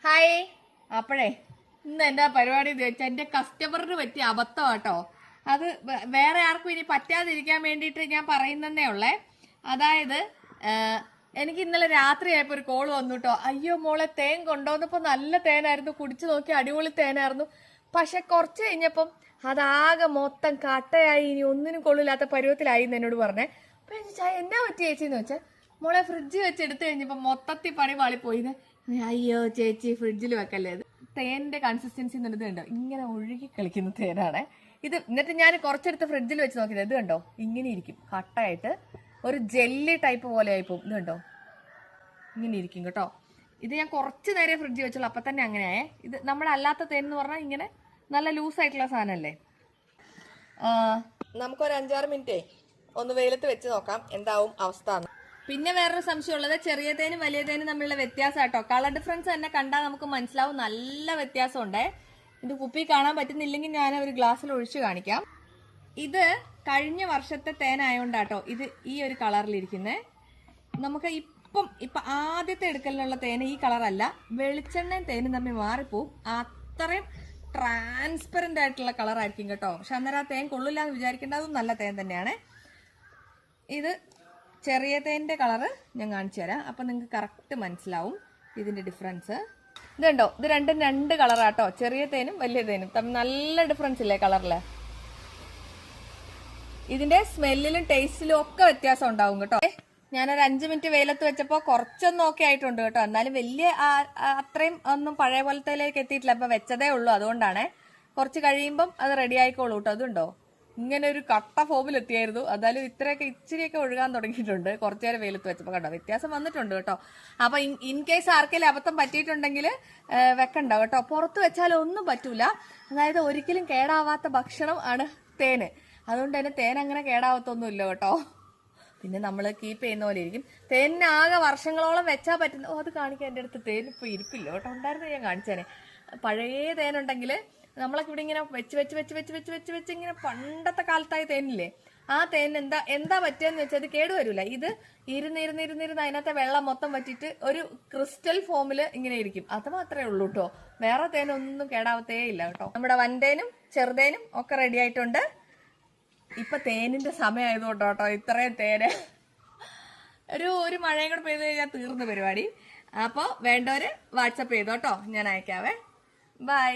Hi. അപ്പോഴേ ഇന്ന് എന്താ പരിപാടി എന്ന് വെച്ചാൽ എന്റെ കസ്റ്റമറിന് പറ്റിയ അബദ്ധം കേട്ടോ. അത് വേറെ ആർക്കും ഇനി പറ്റാതിരിക്കാൻ വേണ്ടിയിട്ട് ഞാൻ പറയുന്നതേ ഉള്ളേ. അതായത് എനിക്ക് ഇന്നലെ രാത്രിയായപ്പോൾ ഒരു കോൾ വന്നു കേട്ടോ. അയ്യോ മോളെ, തേൻ കൊണ്ടുവന്നപ്പോൾ നല്ല തേനായിരുന്നു, കുടിച്ചു നോക്കി അടിപൊളി തേനായിരുന്നു. പക്ഷെ കുറച്ച് കഴിഞ്ഞപ്പം അതാകെ മൊത്തം കട്ടയായി, ഇനി ഒന്നിനും കൊള്ളില്ലാത്ത പരുവത്തിലായി എന്ന് എന്നോട് പറഞ്ഞേ. അപ്പൊ എന്നാ പറ്റി ചേച്ചിന്ന് വെച്ചാൽ, മോളെ ഫ്രിഡ്ജ് വെച്ച് എടുത്തു കഴിഞ്ഞപ്പോൾ മൊത്തത്തിൽ പണി പാളിപ്പോയിന്ന്. അയ്യോ ചേച്ചി, ഫ്രിഡ്ജിൽ വെക്കല്ലേ. ഇത് തേനിന്റെ കൺസിസ്റ്റൻസി എന്നുള്ളത് കണ്ടോ, ഇങ്ങനെ ഒഴുകി കളിക്കുന്ന തേനാണ് ഇത്. എന്നിട്ട് ഞാൻ കുറച്ചെടുത്ത് ഫ്രിഡ്ജിൽ വെച്ച് നോക്കിയത്, ഇത് കണ്ടോ ഇങ്ങനെ ഇരിക്കും, കട്ടായിട്ട് ഒരു ജെല്ലി ടൈപ്പ് പോലെ ആയിപ്പോവും. ഇത് കണ്ടോ ഇങ്ങനെ ഇരിക്കും കേട്ടോ. ഇത് ഞാൻ കുറച്ച് നേരം ഫ്രിഡ്ജിൽ വെച്ചുള്ളൂ, അപ്പം തന്നെ അങ്ങനെയായേ. ഇത് നമ്മുടെ അല്ലാത്ത തേൻ എന്ന് പറഞ്ഞാൽ ഇങ്ങനെ നല്ല ലൂസായിട്ടുള്ള സാധനമല്ലേ. നമുക്കൊരു 5-6 മിനിറ്റേ ഒന്ന് വെയിലത്ത് വെച്ച് നോക്കാം എന്താവും അവസ്ഥ. പിന്നെ വേറൊരു സംശയമുള്ളത്, ചെറിയ തേനും വലിയ തേനും തമ്മിലുള്ള വ്യത്യാസം കേട്ടോ. കളർ ഡിഫറൻസ് തന്നെ കണ്ടാൽ നമുക്ക് മനസ്സിലാവും, നല്ല വ്യത്യാസമുണ്ടേ. ഇത് കുപ്പി കാണാൻ പറ്റുന്നില്ലെങ്കിൽ ഞാൻ ഒരു ഗ്ലാസ്സിൽ ഒഴിച്ച് കാണിക്കാം. ഇത് കഴിഞ്ഞ വർഷത്തെ തേനായോണ്ടാട്ടോ ഇത് ഈ ഒരു കളറിലിരിക്കുന്നേ. നമുക്ക് ഇപ്പം ആദ്യത്തെ എടുക്കലിനുള്ള തേന് ഈ കളറല്ല, വെളിച്ചെണ്ണയും തേനും തമ്മിൽ മാറിപ്പോവും. അത്രയും ട്രാൻസ്പെറന്റ് ആയിട്ടുള്ള കളറായിരിക്കും കേട്ടോ. പക്ഷെ അന്നേരം ആ തേൻ കൊള്ളില്ല എന്ന് വിചാരിക്കേണ്ട, അതും നല്ല തേൻ തന്നെയാണ്. ഇത് ചെറിയ തേനിന്റെ കളറ് ഞാൻ കാണിച്ചു തരാം, അപ്പൊ നിങ്ങൾക്ക് കറക്റ്റ് മനസ്സിലാവും ഇതിന്റെ ഡിഫറൻസ്. ഇതുണ്ടോ, ഇത് രണ്ടും രണ്ട് കളറാട്ടോ. ചെറിയ തേനും വലിയ തേനും തമ്മിൽ നല്ല ഡിഫറൻസ് ഇല്ലേ കളറില്. ഇതിന്റെ സ്മെല്ലിലും ടേസ്റ്റിലും ഒക്കെ വ്യത്യാസം ഉണ്ടാവും കേട്ടോ. ഞാനൊരു 5 മിനിറ്റ് വെയിലത്ത് വെച്ചപ്പോൾ കുറച്ചൊന്നും ഓക്കെ ആയിട്ടുണ്ട് കേട്ടോ. എന്നാലും വലിയ അത്രയും ഒന്നും പഴയ പോലത്തേലേക്ക് എത്തിയിട്ടില്ല, അപ്പൊ വെച്ചതേ ഉള്ളൂ, അതുകൊണ്ടാണ്. കുറച്ച് കഴിയുമ്പം അത് റെഡി ആയിക്കോളൂ കേട്ടോ. അതുണ്ടോ ഇങ്ങനെ ഒരു കട്ട ഫോമിൽ എത്തിയായിരുന്നു, എന്നാലും ഇച്ചിരിയൊക്കെ ഒഴുകാൻ തുടങ്ങിയിട്ടുണ്ട് കുറച്ചു നേരം വെയിലത്ത് വെച്ചപ്പോൾ. കണ്ടോ വ്യത്യാസം വന്നിട്ടുണ്ട് കേട്ടോ. അപ്പൊ ഇൻ കേസ് ആർക്കെങ്കിലും അബദ്ധം പറ്റിയിട്ടുണ്ടെങ്കിൽ വെക്കണ്ട കേട്ടോ. പുറത്ത് വെച്ചാലും ഒന്നും പറ്റൂല. അതായത് ഒരിക്കലും കേടാവാത്ത ഭക്ഷണം ആണ് തേന്, അതുകൊണ്ട് തന്നെ തേൻ അങ്ങനെ കേടാവത്തൊന്നുമില്ല കേട്ടോ. പിന്നെ നമ്മൾ കീപ്പ് ചെയ്യുന്ന പോലെ ഇരിക്കും. തേനിന് ആകെ വർഷങ്ങളോളം വെച്ചാൽ പറ്റുന്ന, അത് കാണിക്കാൻ എൻ്റെ അടുത്ത് തേൻ ഇപ്പോൾ ഇരിപ്പില്ല കേട്ടോ. ഉണ്ടായിരുന്നു ഞാൻ കാണിച്ചേനെ. പഴയ തേനുണ്ടെങ്കിൽ നമ്മളൊക്കെ ഇവിടെ ഇങ്ങനെ വെച്ച് വെച്ച് വെച്ച് വെച്ച് വെച്ച് വെച്ച് വെച്ച് ഇങ്ങനെ പണ്ടത്തെ കാലത്തായ തേനില്ലേ, ആ തേനിന് എന്താ പറ്റിയെന്ന് വെച്ചാൽ അത് കേടുവരില്ല. ഇത് ഇരുന്നിരുന്ന് അതിനകത്തെ വെള്ളം മൊത്തം പറ്റിയിട്ട് ഒരു ക്രിസ്റ്റൽ ഫോമിൽ ഇങ്ങനെ ഇരിക്കും. അത് മാത്രമേ ഉള്ളൂ കേട്ടോ. വേറെ തേനൊന്നും കേടാവത്തേ ഇല്ല കേട്ടോ. നമ്മുടെ വൻതേനും ചെറുതേനും ഒക്കെ റെഡി ആയിട്ടുണ്ട്. ഇപ്പൊ തേനിന്റെ സമയമായതുകൊണ്ടോ കേട്ടോ ഇത്രയും തേന്. ഒരു മഴയും കൂടെ പെയ്ത് കഴിഞ്ഞാൽ തീർന്ന പരിപാടി. അപ്പോൾ വേണ്ടവര് വാട്സപ്പ് ചെയ്തോട്ടോ, ഞാൻ അയക്കാവേ. ബൈ.